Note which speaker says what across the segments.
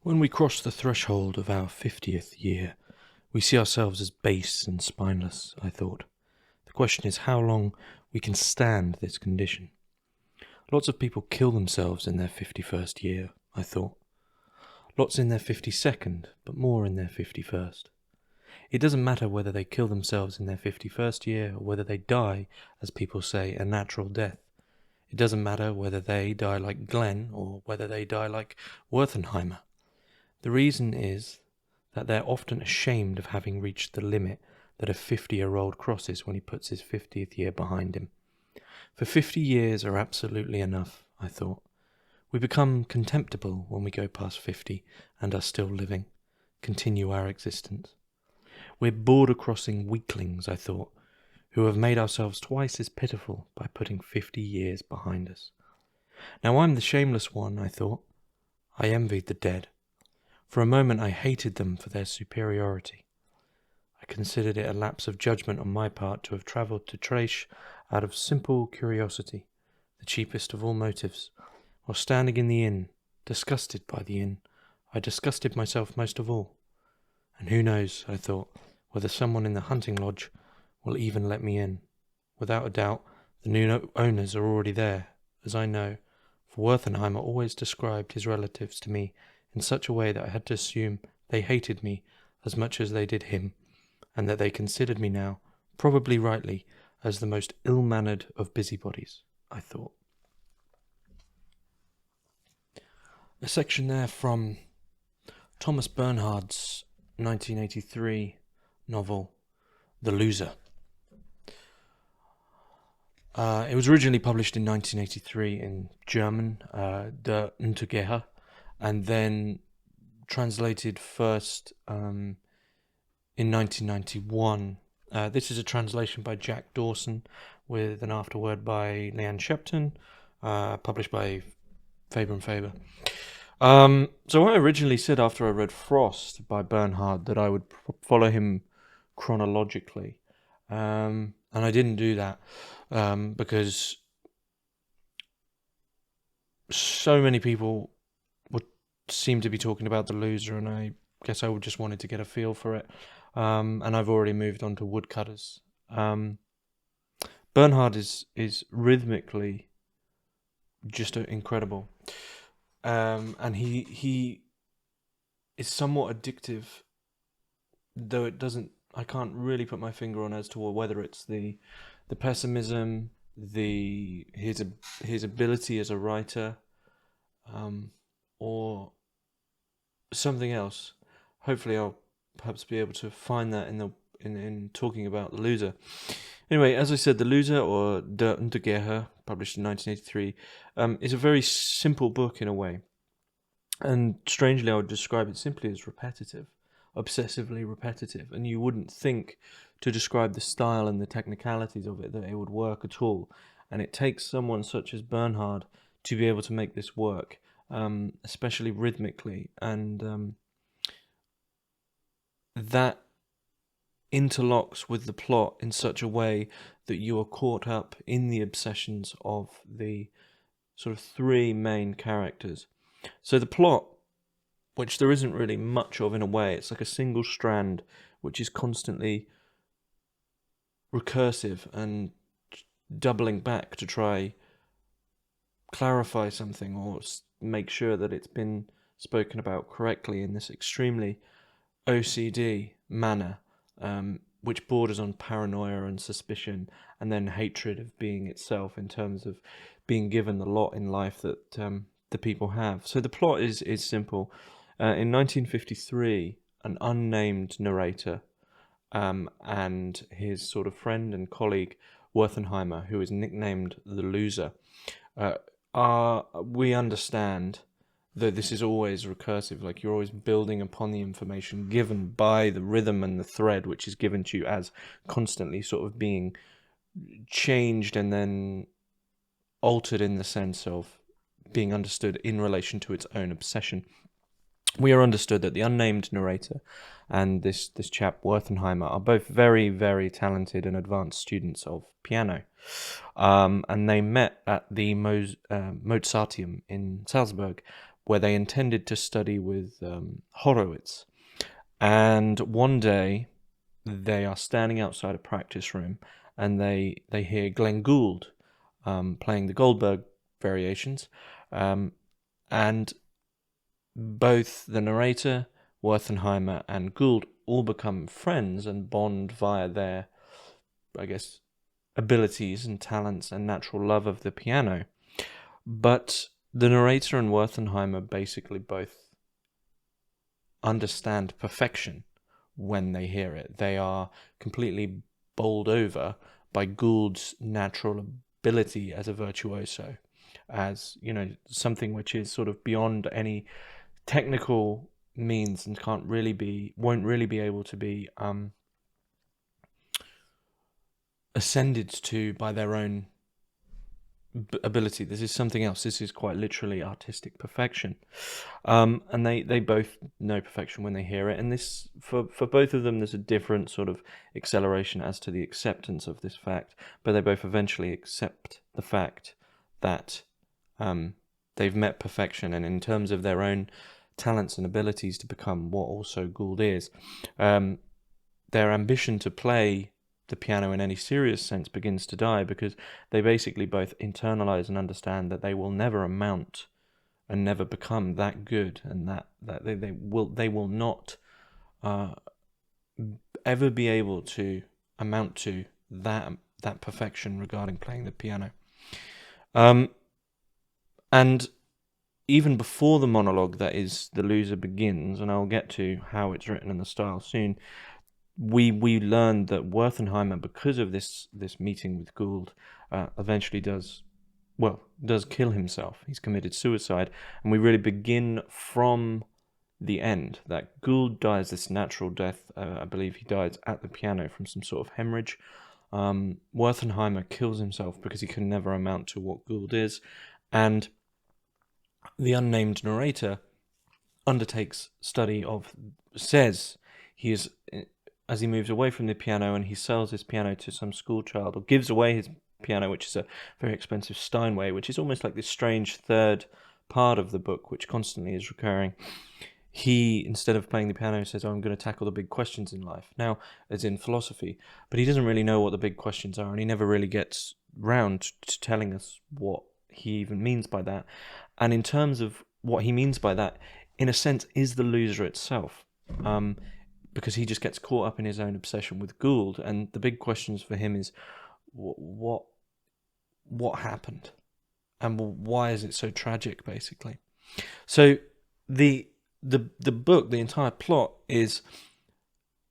Speaker 1: When we cross the threshold of our 50th year, we see ourselves as base and spineless, I thought. The question is how long we can stand this condition. Lots of people kill themselves in their 51st year, I thought. Lots in their 52nd, but more in their 51st. It doesn't matter whether they kill themselves in their 51st year or whether they die, as people say, a natural death. It doesn't matter whether they die like Glenn or whether they die like Werthenheimer. The reason is that they're often ashamed of having reached the limit that a 50-year-old crosses when he puts his 50th year behind him. For 50 years are absolutely enough, I thought. We become contemptible when we go past 50 and are still living, continue our existence. We're border-crossing weaklings, I thought, who have made ourselves twice as pitiful by putting 50 years behind us. Now I'm the shameless one, I thought. I envied the dead. For a moment I hated them for their superiority. I considered it a lapse of judgment on my part to have travelled to Trèche out of simple curiosity, the cheapest of all motives. While standing in the inn, disgusted by the inn, I disgusted myself most of all. And who knows, I thought, whether someone in the hunting lodge will even let me in. Without a doubt, the new owners are already there, as I know, for Werthenheimer always described his relatives to me in such a way that I had to assume they hated me as much as they did him, and that they considered me now, probably rightly, as the most ill-mannered of busybodies, I thought. A section there from Thomas Bernhard's 1983 novel, The Loser. It was originally published in 1983 in German, Der Untergeher, and then translated first in 1991. This is a translation by Jack Dawson with an afterword by Leanne Shepton, published by Faber and Faber. So I originally said after I read Frost by Bernhard that I would follow him chronologically, and I didn't do that because so many people would seem to be talking about The Loser, and I guess I just wanted to get a feel for it, and I've already moved on to Woodcutters. Bernhard is rhythmically just incredible. And he is somewhat addictive, though I can't really put my finger on as to whether it's the pessimism, his ability as a writer, or something else. Hopefully I'll perhaps be able to find that in talking about The Loser. Anyway, as I said, The Loser, or Der Untergeher, published in 1983, is a very simple book in a way. And strangely, I would describe it simply as repetitive, obsessively repetitive. And you wouldn't think to describe the style and the technicalities of it that it would work at all. And it takes someone such as Bernhard to be able to make this work, especially rhythmically. And that interlocks with the plot in such a way that you are caught up in the obsessions of the sort of three main characters. So the plot, which there isn't really much of in a way, it's like a single strand which is constantly recursive and doubling back to try clarify something or make sure that it's been spoken about correctly in this extremely OCD manner, which borders on paranoia and suspicion, and then hatred of being itself in terms of being given the lot in life that the people have. So the plot is simple. In 1953, an unnamed narrator and his sort of friend and colleague Werthenheimer, who is nicknamed the Loser, we understand that this is always recursive, like you're always building upon the information given by the rhythm and the thread which is given to you as constantly sort of being changed and then altered in the sense of being understood in relation to its own obsession. We are understood that the unnamed narrator and this chap Werthenheimer are both very, very talented and advanced students of piano. And they met at the Mozarteum in Salzburg, where they intended to study with Horowitz. And one day they are standing outside a practice room, and they hear Glenn Gould playing the Goldberg variations, and both the narrator, Wertheimer, and Gould all become friends and bond via their, I guess, abilities and talents and natural love of the piano. But the narrator and Wertheimer basically both understand perfection when they hear it. They are completely bowled over by Gould's natural ability as a virtuoso, as, you know, something which is sort of beyond any technical means and won't really be able to be ascended to by their own ability. This is something else. This is quite literally artistic perfection, and they both know perfection when they hear it. And this, for both of them, there's a different sort of acceleration as to the acceptance of this fact, but they both eventually accept the fact that they've met perfection, and in terms of their own talents and abilities to become what also Gould is, their ambition to play the piano in any serious sense begins to die, because they basically both internalize and understand that they will never amount and never become that good, and that they will not ever be able to amount to that perfection regarding playing the piano. And even before the monologue that is The Loser begins, and I'll get to how it's written and the style soon, we learned that Wertheimer, because of this meeting with Gould, eventually does kill himself. He's committed suicide, and we really begin from the end, that Gould dies this natural death. I believe he dies at the piano from some sort of hemorrhage. Wertheimer kills himself because he can never amount to what Gould is, and the unnamed narrator undertakes study of, says he is, as he moves away from the piano and he sells his piano to some school child, or gives away his piano, which is a very expensive Steinway, which is almost like this strange third part of the book which constantly is recurring. He, instead of playing the piano, says, I'm going to tackle the big questions in life. Now, as in philosophy, but he doesn't really know what the big questions are, and he never really gets round to telling us what he even means by that. And in terms of what he means by that, in a sense, is The Loser itself. Because he just gets caught up in his own obsession with Gould, and the big questions for him is what happened, and why is it so tragic, basically. So the book, the entire plot, is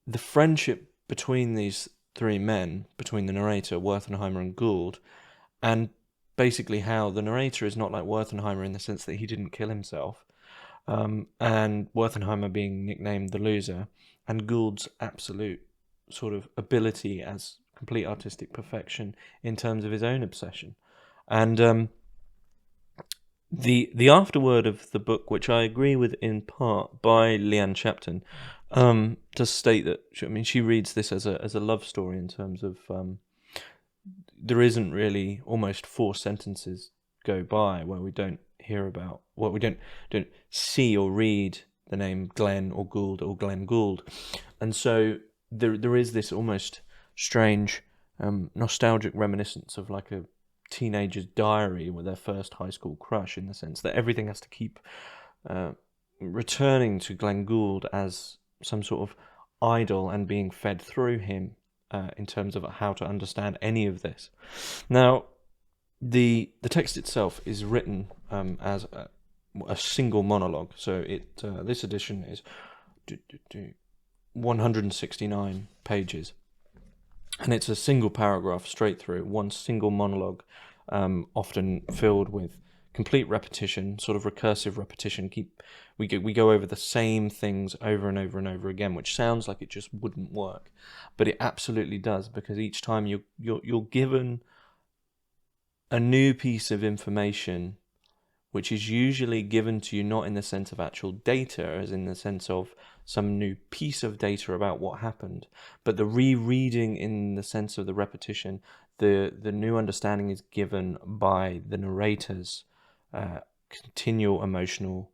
Speaker 1: the friendship between these three men, between the narrator, Wertheimer, and Gould, and basically how the narrator is not like Wertheimer in the sense that he didn't kill himself, and Wertheimer being nicknamed The Loser, and Gould's absolute sort of ability as complete artistic perfection in terms of his own obsession. And the afterword of the book, which I agree with in part, by Leanne Chapton, does state that, I mean, she reads this as a love story in terms of there isn't really, almost 4 sentences go by where we don't hear about, we don't see or read the name Glenn or Gould or Glenn Gould. And so there is this almost strange nostalgic reminiscence of like a teenager's diary with their first high school crush, in the sense that everything has to keep returning to Glenn Gould as some sort of idol and being fed through him in terms of how to understand any of this. Now, the text itself is written as a single monologue. So this edition is 169 pages, and it's a single paragraph straight through, one single monologue, often filled with complete repetition, sort of recursive repetition. We go over the same things over and over and over again, which sounds like it just wouldn't work, but it absolutely does, because each time you're given a new piece of information, which is usually given to you not in the sense of actual data, as in the sense of some new piece of data about what happened, but the rereading in the sense of the repetition. The new understanding is given by the narrator's continual emotional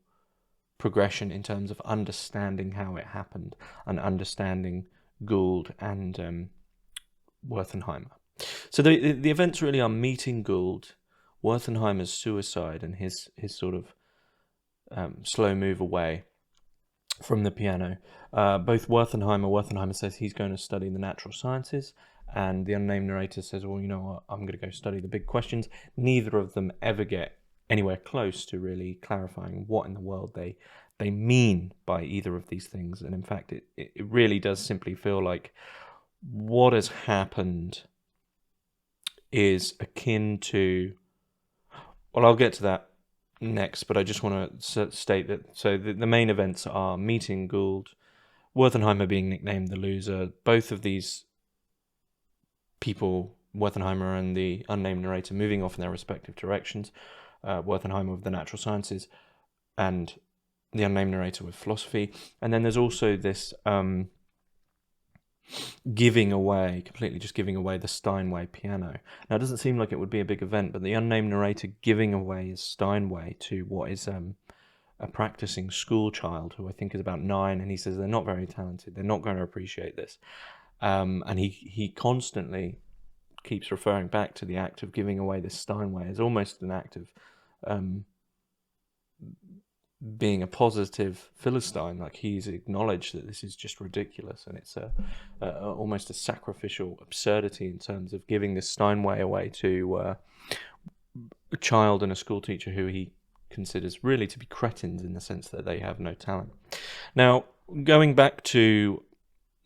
Speaker 1: progression in terms of understanding how it happened and understanding Gould and Werthenheimer. So the events really are meeting Gould, Werthenheimer's suicide, and his sort of slow move away from the piano. Both Werthenheimer says he's going to study the natural sciences, and the unnamed narrator says, well, you know what, I'm going to go study the big questions. Neither of them ever get anywhere close to really clarifying what in the world they mean by either of these things. And in fact, it really does simply feel like what has happened is akin to, well, I'll get to that next, but I just want to state that, so the main events are meeting Gould, Werthenheimer being nicknamed the loser. Both of these people, Werthenheimer and the unnamed narrator, moving off in their respective directions. Werthenheimer with the natural sciences and the unnamed narrator with philosophy. And then there's also this completely giving away the Steinway piano. Now, it doesn't seem like it would be a big event, but the unnamed narrator giving away his Steinway to what is a practicing school child who I think is about 9, and he says they're not very talented, they're not going to appreciate this. And he constantly keeps referring back to the act of giving away this Steinway as almost an act of being a positive Philistine. Like, he's acknowledged that this is just ridiculous, and it's almost a sacrificial absurdity in terms of giving this Steinway away to a child and a school teacher who he considers really to be cretins in the sense that they have no talent. Now, going back to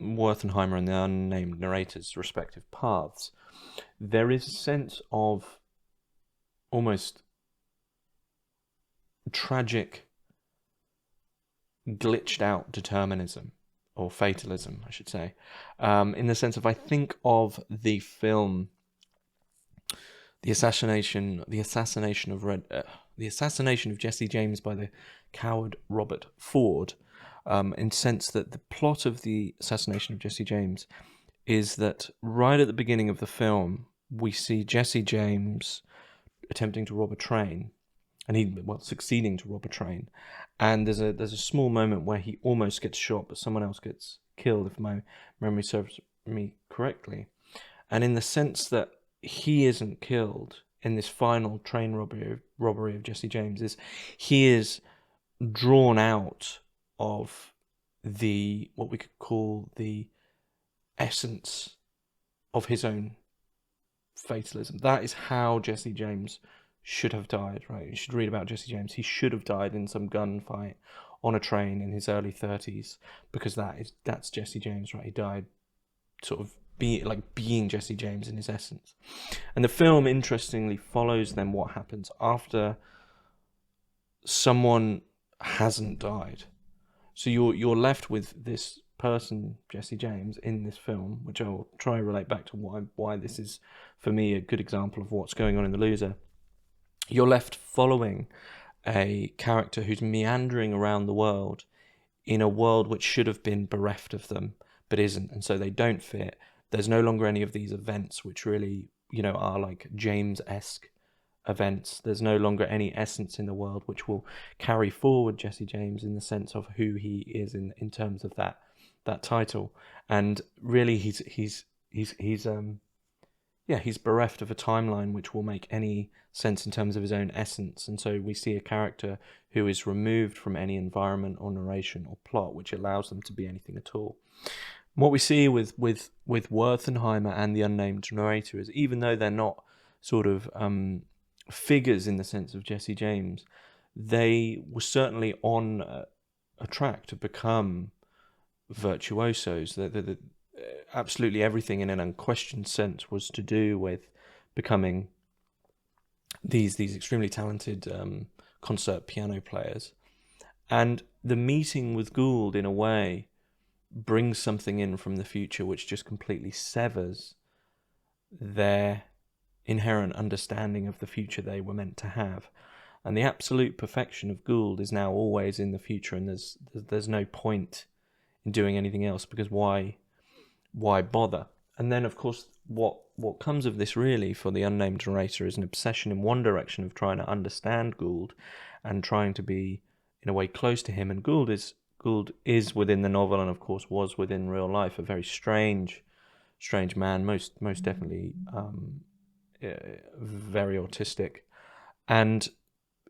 Speaker 1: Werthenheimer and the unnamed narrator's respective paths, there is a sense of almost tragic, glitched out determinism, or fatalism, I should say, in the sense of, I think of the film The Assassination of Jesse James by the coward Robert Ford, in the sense that the plot of The Assassination of Jesse James is that right at the beginning of the film, we see Jesse James attempting to rob a train, and succeeding to rob a train. And there's a small moment where he almost gets shot, but someone else gets killed, if my memory serves me correctly. And in the sense that he isn't killed in this final train robbery of Jesse James, he is drawn out of what we could call the essence of his own fatalism. That is how Jesse James should have died, right? You should read about Jesse James. He should have died in some gunfight on a train in his early 30s, because that's Jesse James, right? He died sort of being Jesse James in his essence. And the film, interestingly, follows then what happens after someone hasn't died. So you're left with this person, Jesse James, in this film, which I'll try and relate back to why this is, for me, a good example of what's going on in The Loser. You're left following a character who's meandering around the world in a world which should have been bereft of them, but isn't, and so they don't fit. There's no longer any of these events which really, are like James-esque events. There's no longer any essence in the world which will carry forward Jesse James in the sense of who he is in terms of that title. And really, he's bereft of a timeline which will make any sense in terms of his own essence. And so we see a character who is removed from any environment or narration or plot which allows them to be anything at all. What we see with Werthenheimer and the unnamed narrator is, even though they're not sort of figures in the sense of Jesse James, they were certainly on a track to become virtuosos. Absolutely everything in an unquestioned sense was to do with becoming these extremely talented concert piano players. And the meeting with Gould, in a way, brings something in from the future which just completely severs their inherent understanding of the future they were meant to have. And the absolute perfection of Gould is now always in the future, and there's no point in doing anything else, because why bother? And then, of course, what comes of this really for the unnamed narrator is an obsession in one direction of trying to understand Gould and trying to be in a way close to him, and Gould is within the novel, and of course was within real life, a very strange man, most definitely very autistic, and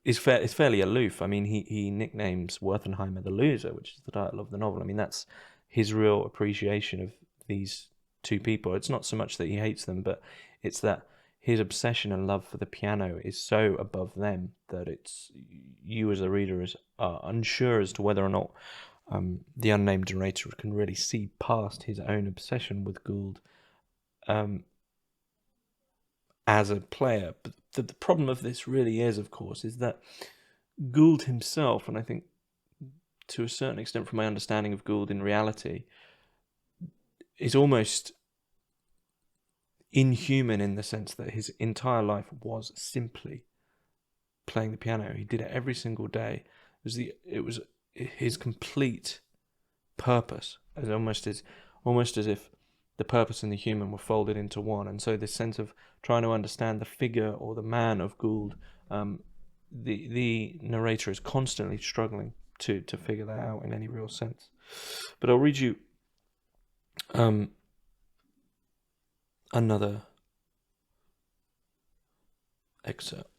Speaker 1: is fairly aloof. I mean, he nicknames Werthenheimer the loser, which is the title of the novel. I mean, that's his real appreciation of these two people. It's not so much that he hates them, but it's that his obsession and love for the piano is so above them that it's you as a reader is unsure as to whether or not the unnamed narrator can really see past his own obsession with Gould as a player. But the problem of this really is, of course, is that Gould himself, and I think to a certain extent from my understanding of Gould in reality, is almost inhuman in the sense that his entire life was simply playing the piano. He did it every single day. It was his complete purpose, almost as if the purpose and the human were folded into one. And so this sense of trying to understand the figure or the man of Gould, the narrator is constantly struggling to figure that out in any real sense. But I'll read you another excerpt.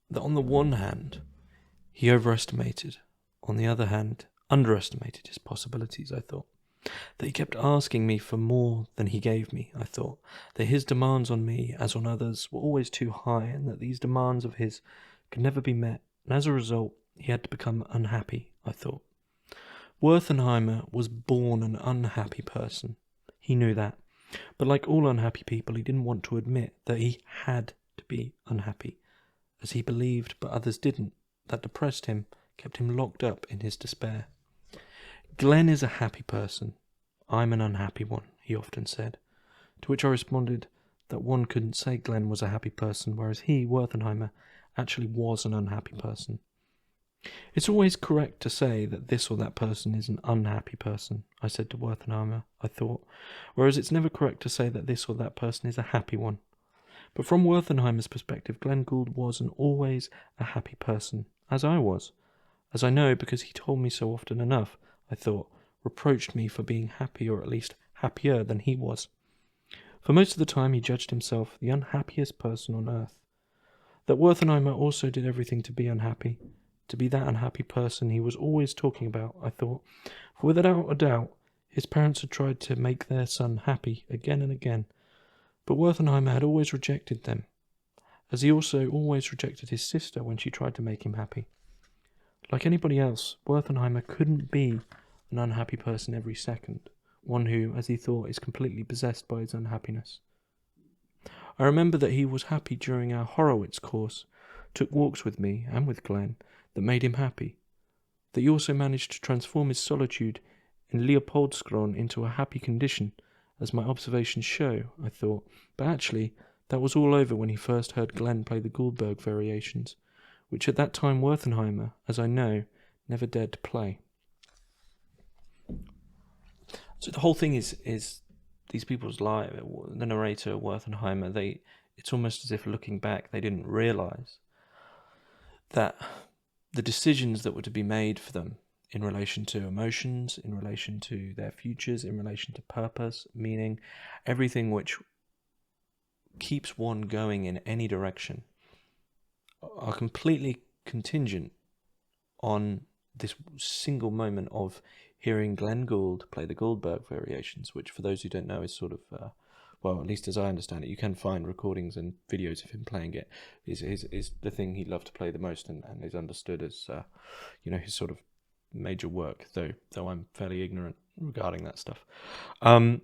Speaker 1: That on the one hand, he overestimated, on the other hand, underestimated his possibilities, I thought. That he kept asking me for more than he gave me, I thought. That his demands on me, as on others, were always too high, and that these demands of his could never be met, and as a result, he had to become unhappy, I thought. Werthenheimer was born an unhappy person. He knew that. But like all unhappy people, he didn't want to admit that he had to be unhappy, as he believed, but others didn't. That depressed him, kept him locked up in his despair. Glenn is a happy person. I'm an unhappy one, he often said. To which I responded that one couldn't say Glenn was a happy person, whereas he, Werthenheimer, actually was an unhappy person. It's always correct to say that this or that person is an unhappy person, I said to Werthenheimer, I thought, whereas it's never correct to say that this or that person is a happy one. But from Werthenheimer's perspective, Glenn Gould was and always a happy person, as I was. As I know because he told me so often enough, I thought, reproached me for being happy or at least happier than he was. For most of the time he judged himself the unhappiest person on earth. That Werthenheimer also did everything to be unhappy, to be that unhappy person he was always talking about, I thought, for without a doubt his parents had tried to make their son happy again and again, but Werthenheimer had always rejected them, as he also always rejected his sister when she tried to make him happy. Like anybody else, Werthenheimer couldn't be an unhappy person every second, one who, as he thought, is completely possessed by his unhappiness. I remember that he was happy during our Horowitz course, took walks with me and with Glenn that made him happy, that he also managed to transform his solitude in Leopoldskron into a happy condition, as my observations show, I thought, but actually that was all over when he first heard Glenn play the Goldberg variations, which at that time Werthenheimer, as I know, never dared to play. So the whole thing is these people's lives, the narrator, Werthenheimer, it's almost as if looking back they didn't realise that the decisions that were to be made for them in relation to emotions, in relation to their futures, in relation to purpose, meaning, everything which keeps one going in any direction, are completely contingent on this single moment of hearing Glenn Gould play the Goldberg variations, which for those who don't know is sort of, well, at least as I understand it, you can find recordings and videos of him playing it, is the thing he loved to play the most and is understood as, his sort of major work, though I'm fairly ignorant regarding that stuff. But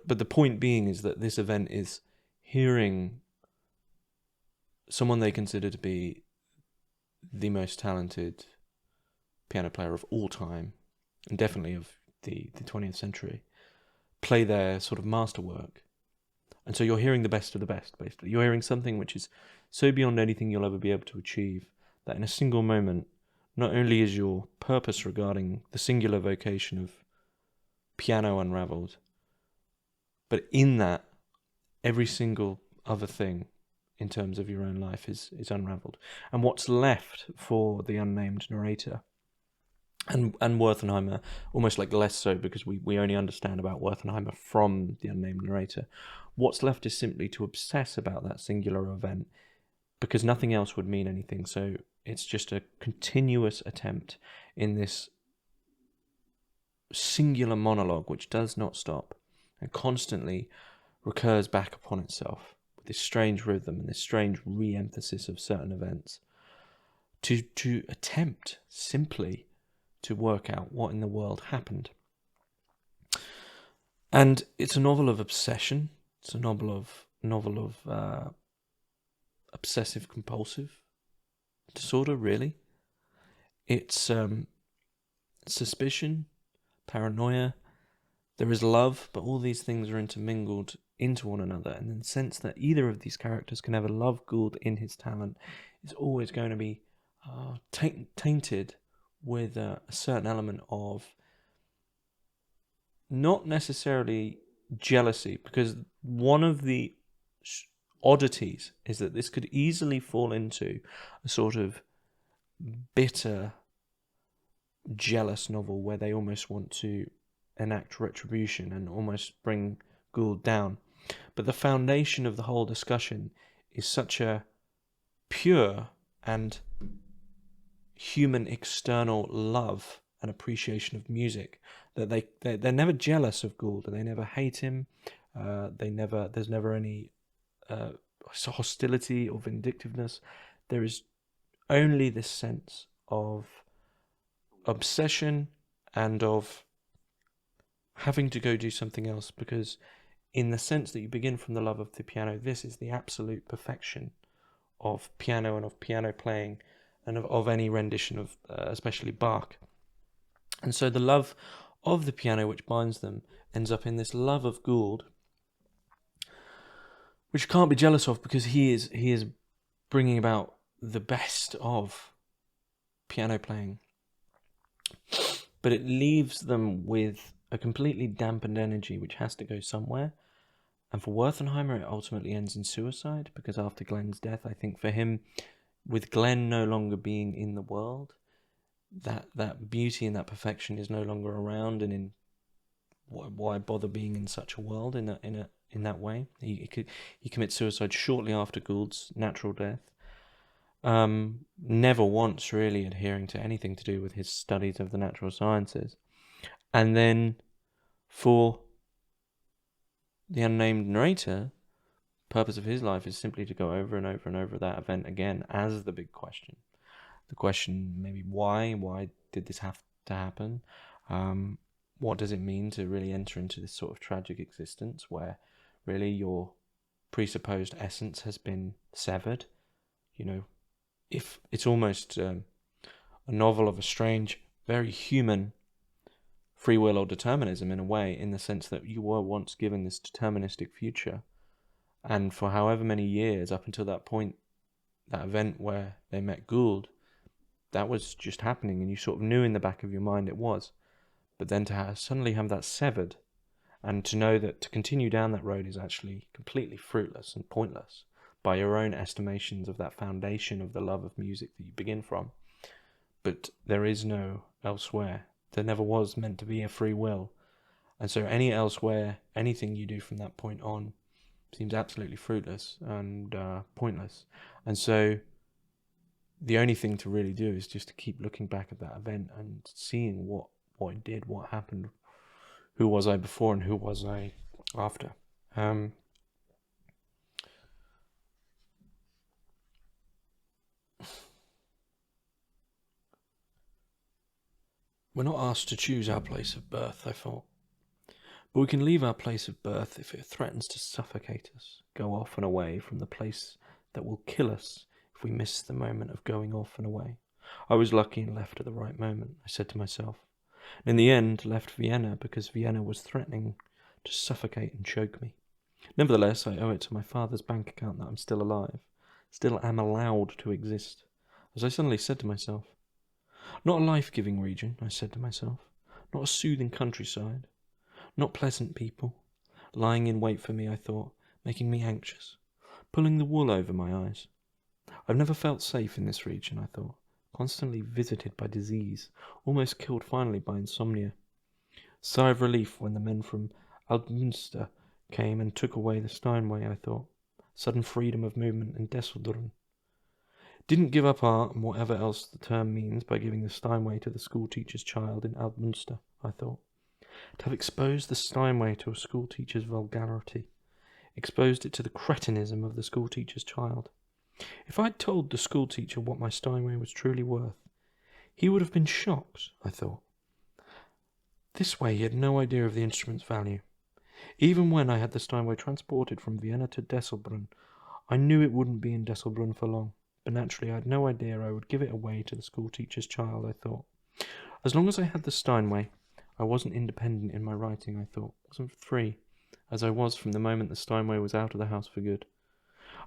Speaker 1: the point being is that this event is hearing someone they consider to be the most talented piano player of all time, and definitely of the 20th century, play their sort of masterwork. And so you're hearing the best of the best, basically. You're hearing something which is so beyond anything you'll ever be able to achieve, that in a single moment, not only is your purpose regarding the singular vocation of piano unraveled, but in that, every single other thing in terms of your own life is unravelled. And what's left for the unnamed narrator, and Werthenheimer, almost like less so because we only understand about Werthenheimer from the unnamed narrator, what's left is simply to obsess about that singular event, because nothing else would mean anything. So it's just a continuous attempt in this singular monologue which does not stop and constantly recurs back upon itself with this strange rhythm and this strange re-emphasis of certain events to attempt simply to work out what in the world happened. And it's a novel of obsession. It's a novel of obsessive compulsive disorder, really. It's suspicion, paranoia. There is love, but all these things are intermingled into one another, and in the sense that either of these characters can ever love Gould in his talent is always going to be tainted with a certain element of not necessarily jealousy, because one of the oddities is that this could easily fall into a sort of bitter, jealous novel where they almost want to enact retribution and almost bring Gould down. But the foundation of the whole discussion is such a pure and human external love and appreciation of music that they're never jealous of Gould, and they never hate him. There's never any hostility or vindictiveness. There is only this sense of obsession and of having to go do something else, because in the sense that you begin from the love of the piano, this is the absolute perfection of piano and of piano playing and of any rendition of especially Bach. And so the love of the piano which binds them ends up in this love of Gould, which you can't be jealous of, because he is bringing about the best of piano playing. But it leaves them with a completely dampened energy which has to go somewhere. And for Werthenheimer, it ultimately ends in suicide, because after Glenn's death, I think for him, with Glenn no longer being in the world, that beauty and that perfection is no longer around, and in why bother being in such a world in that way? He commits suicide shortly after Gould's natural death. Never once really adhering to anything to do with his studies of the natural sciences. And then for the unnamed narrator, purpose of his life is simply to go over and over and over that event again as the big question. The question maybe why did this have to happen? What does it mean to really enter into this sort of tragic existence where really your presupposed essence has been severed? You know, if it's almost a novel of a strange, very human free will or determinism in a way, in the sense that you were once given this deterministic future, and for however many years up until that point, that event where they met Gould, that was just happening, and you sort of knew in the back of your mind it was. But then to suddenly have that severed, and to know that to continue down that road is actually completely fruitless and pointless by your own estimations of that foundation of the love of music that you begin from. But there is no elsewhere. There never was meant to be a free will. And so any elsewhere, anything you do from that point on, seems absolutely fruitless and pointless. And so the only thing to really do is just to keep looking back at that event and seeing what it did, what happened, who was I before and who was I after. We're not asked to choose our place of birth, I thought. But we can leave our place of birth if it threatens to suffocate us, go off and away from the place that will kill us if we miss the moment of going off and away. I was lucky and left at the right moment, I said to myself. In the end, left Vienna because Vienna was threatening to suffocate and choke me. Nevertheless, I owe it to my father's bank account that I'm still alive, still am allowed to exist, as I suddenly said to myself. Not a life-giving region, I said to myself, not a soothing countryside, not pleasant people, lying in wait for me, I thought, making me anxious, pulling the wool over my eyes. I've never felt safe in this region, I thought, constantly visited by disease, almost killed finally by insomnia. Sigh of relief when the men from Aldmünster came and took away the Steinway, I thought. Sudden freedom of movement in Desseldorn. Didn't give up art and whatever else the term means by giving the Steinway to the schoolteacher's child in Aldmünster, I thought. To have exposed the Steinway to a schoolteacher's vulgarity, exposed it to the cretinism of the schoolteacher's child. If I'd told the schoolteacher what my Steinway was truly worth, he would have been shocked, I thought. This way he had no idea of the instrument's value. Even when I had the Steinway transported from Vienna to Desselbrunn, I knew it wouldn't be in Desselbrunn for long, but naturally I had no idea I would give it away to the schoolteacher's child, I thought. As long as I had the Steinway, I wasn't independent in my writing, I thought. I wasn't free, as I was from the moment the Steinway was out of the house for good.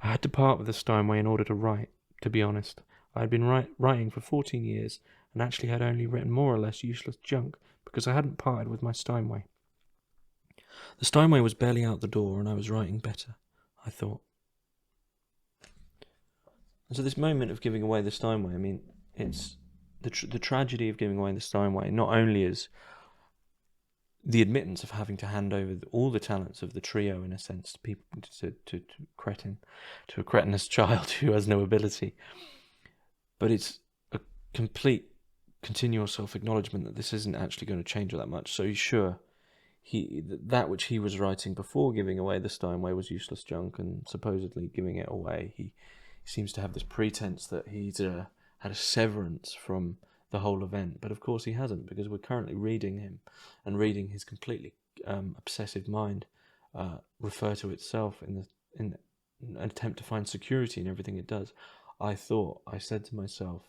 Speaker 1: I had to part with the Steinway in order to write, to be honest. I had been writing for 14 years, and actually had only written more or less useless junk, because I hadn't parted with my Steinway. The Steinway was barely out the door, and I was writing better, I thought. And so this moment of giving away the Steinway, I mean, it's the tragedy of giving away the Steinway, not only is the admittance of having to hand over all the talents of the trio, in a sense, to people, to a cretinous child who has no ability, but it's a complete continual self-acknowledgement that this isn't actually going to change all that much. So sure, that which he was writing before giving away the Steinway was useless junk, and supposedly giving it away, he seems to have this pretense that he's had a severance from the whole event, but of course he hasn't, because we're currently reading him and reading his completely obsessive mind refer to itself in an attempt to find security in everything it does. I said to myself,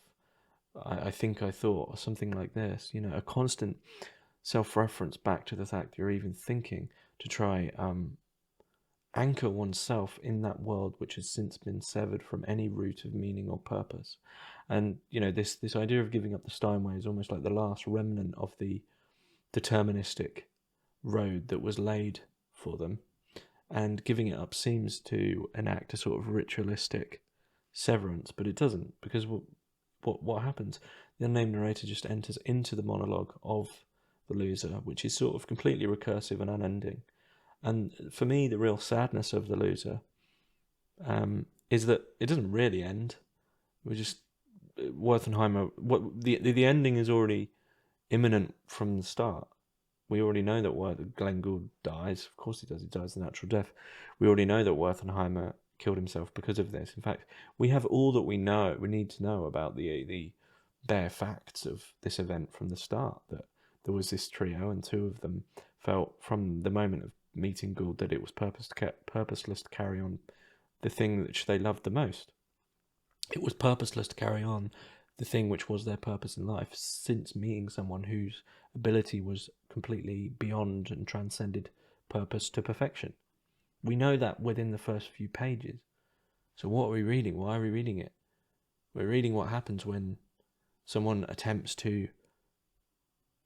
Speaker 1: I think I thought, or something like this, a constant self-reference back to the fact you're even thinking to try anchor oneself in that world which has since been severed from any root of meaning or purpose. And this idea of giving up the Steinway is almost like the last remnant of the deterministic road that was laid for them, and giving it up seems to enact a sort of ritualistic severance, but it doesn't, because what happens? The unnamed narrator just enters into the monologue of the loser, which is sort of completely recursive and unending. And for me, the real sadness of the loser is that it doesn't really end. We just Werthenheimer. The ending is already imminent from the start. We already know that Glenn Gould dies. Of course he does. He dies a natural death. We already know that Werthenheimer killed himself because of this. In fact, we have all that we need to know about the bare facts of this event from the start. That there was this trio, and two of them felt from the moment of meeting Gould that it was purposeless to carry on the thing which they loved the most. It was purposeless to carry on the thing which was their purpose in life, since meeting someone whose ability was completely beyond and transcended purpose to perfection. We know that within the first few pages. So what are we reading? Why are we reading it? We're reading what happens when someone attempts to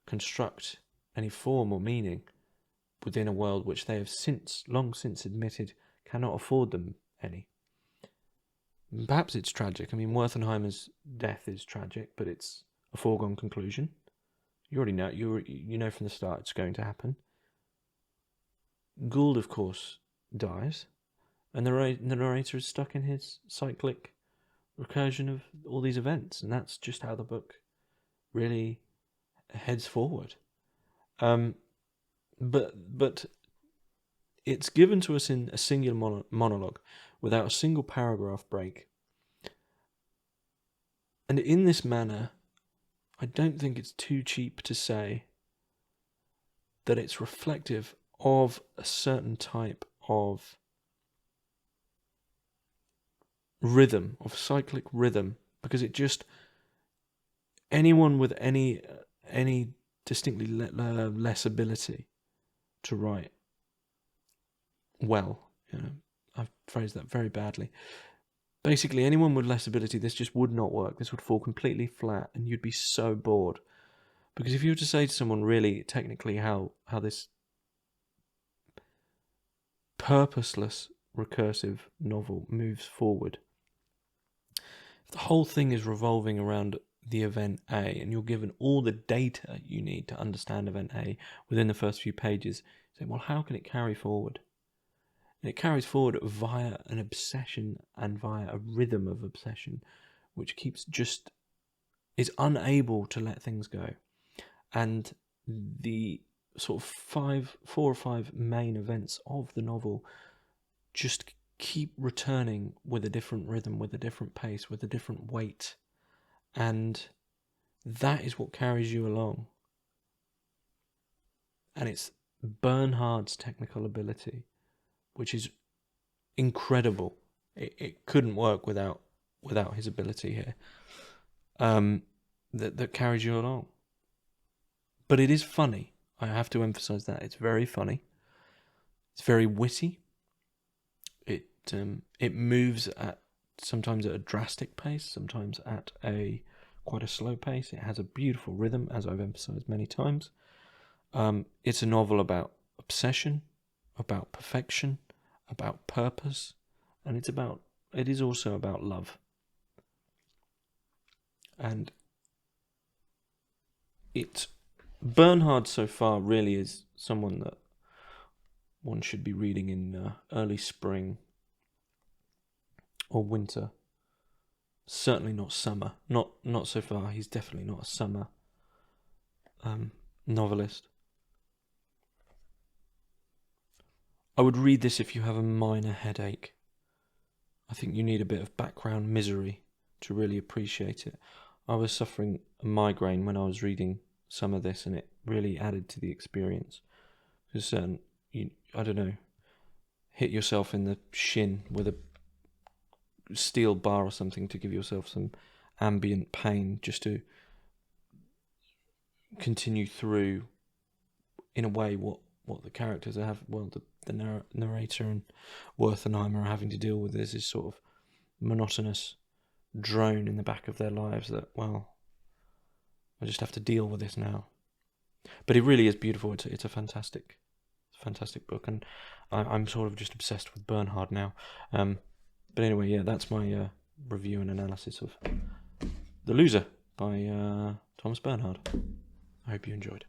Speaker 1: construct any form or meaning within a world which they have long since admitted cannot afford them any. Perhaps it's tragic. I mean, Werthenheimer's death is tragic, but it's a foregone conclusion. You already know. You know from the start it's going to happen. Gould, of course, dies, and the narrator is stuck in his cyclic recursion of all these events, and that's just how the book really heads forward. But it's given to us in a singular monologue without a single paragraph break. And in this manner, I don't think it's too cheap to say that it's reflective of a certain type of rhythm, of cyclic rhythm, because anyone with any distinctly less ability to write well, I've phrased that very badly. Basically, anyone with less ability, this just would not work. This would fall completely flat, and you'd be so bored. Because if you were to say to someone really technically how this purposeless recursive novel moves forward, if the whole thing is revolving around the event A, and you're given all the data you need to understand event A within the first few pages, say, well, how can it carry forward? And it carries forward via an obsession and via a rhythm of obsession, which is unable to let things go. And the sort of 4 or 5 main events of the novel just keep returning with a different rhythm, with a different pace, with a different weight. And that is what carries you along. And it's Bernhard's technical ability, which is incredible. It couldn't work without his ability here. That carries you along. But it is funny. I have to emphasize that. It's very funny. It's very witty. It moves sometimes at a drastic pace, sometimes at quite a slow pace. It has a beautiful rhythm, as I've emphasized many times. It's a novel about obsession, about perfection, about purpose, and it is also about love. And Bernhard so far really is someone that one should be reading in early spring or winter. Certainly not summer. Not so far. He's definitely not a summer novelist. I would read this if you have a minor headache. I think you need a bit of background misery to really appreciate it. I was suffering a migraine when I was reading some of this, and it really added to the experience. Because I don't know, hit yourself in the shin with a steel bar or something to give yourself some ambient pain, just to continue through, in a way, what the characters have, well, the narrator and Werthenheimer are having to deal with is this sort of monotonous drone in the back of their lives that, well, I just have to deal with this now. But it really is beautiful. It's a fantastic book, and I'm sort of just obsessed with Bernhard now. But anyway, yeah, that's my review and analysis of The Loser by Thomas Bernhard. I hope you enjoyed.